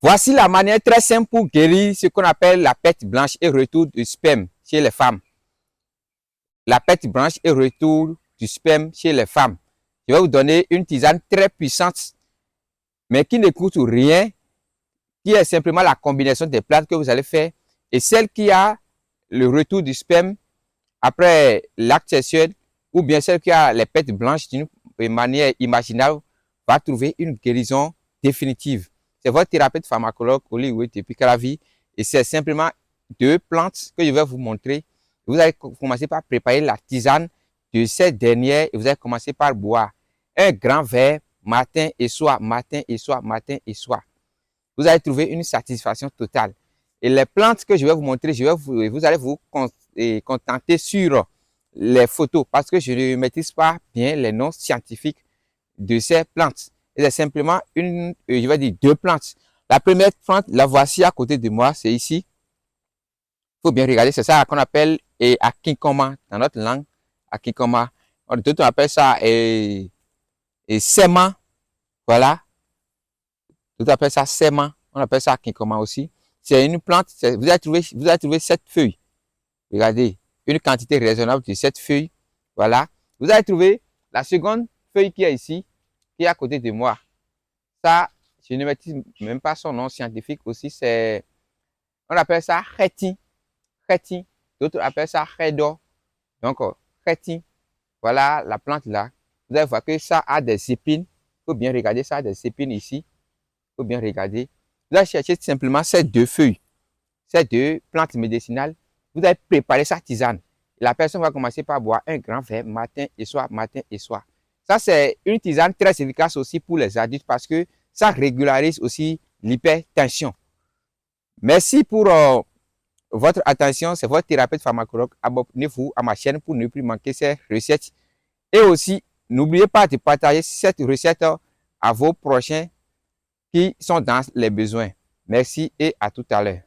Voici la manière très simple pour guérir ce qu'on appelle la perte blanche et retour du sperme chez les femmes. La perte blanche et retour du sperme chez les femmes. Je vais vous donner une tisane très puissante, mais qui ne coûte rien, qui est simplement la combinaison des plantes que vous allez faire. Et celle qui a le retour du sperme après l'acte sexuel, ou bien celle qui a les pertes blanches d'une manière imaginable, va trouver une guérison définitive. C'est votre thérapeute pharmacologue Hollywood depuis Calavi, et c'est simplement 2 plantes que je vais vous montrer. Vous allez commencer par préparer la tisane de ces dernières et vous allez commencer par boire un grand verre matin et soir, matin et soir, matin et soir. Vous allez trouver une satisfaction totale. Et les plantes que je vais vous montrer, vous allez vous contenter sur les photos parce que je ne maîtrise pas bien les noms scientifiques de ces plantes. C'est simplement je vais dire 2 plantes. La première plante, la voici à côté de moi, c'est ici. Il faut bien regarder, c'est ça qu'on appelle akinkoma dans notre langue, akinkoma. D'autres appellent ça séma, voilà. D'autres appellent ça séma, on appelle ça akinkoma aussi. C'est une plante, vous allez trouver 7 feuilles. Regardez, une quantité raisonnable de 7 feuilles. Voilà. Vous allez trouver la seconde feuille qui est ici, qui est à côté de moi. Ça, je ne maîtrise même pas son nom scientifique aussi. On appelle ça kheti. Kheti. D'autres appellent ça khedo. Donc, kheti. Voilà la plante là. Vous allez voir que ça a des épines. Il faut bien regarder, ça a des épines ici. Il faut bien regarder. Vous allez chercher simplement ces 2 feuilles, ces 2 plantes médicinales. Vous allez préparer sa tisane. La personne va commencer par boire un grand verre matin et soir, matin et soir. Ça, c'est une tisane très efficace aussi pour les adultes parce que ça régularise aussi l'hypertension. Merci pour votre attention. C'est votre thérapeute pharmacologue. Abonnez-vous à ma chaîne pour ne plus manquer ces recettes. Et aussi, n'oubliez pas de partager cette recette à vos prochains qui sont dans les besoins. Merci et à tout à l'heure.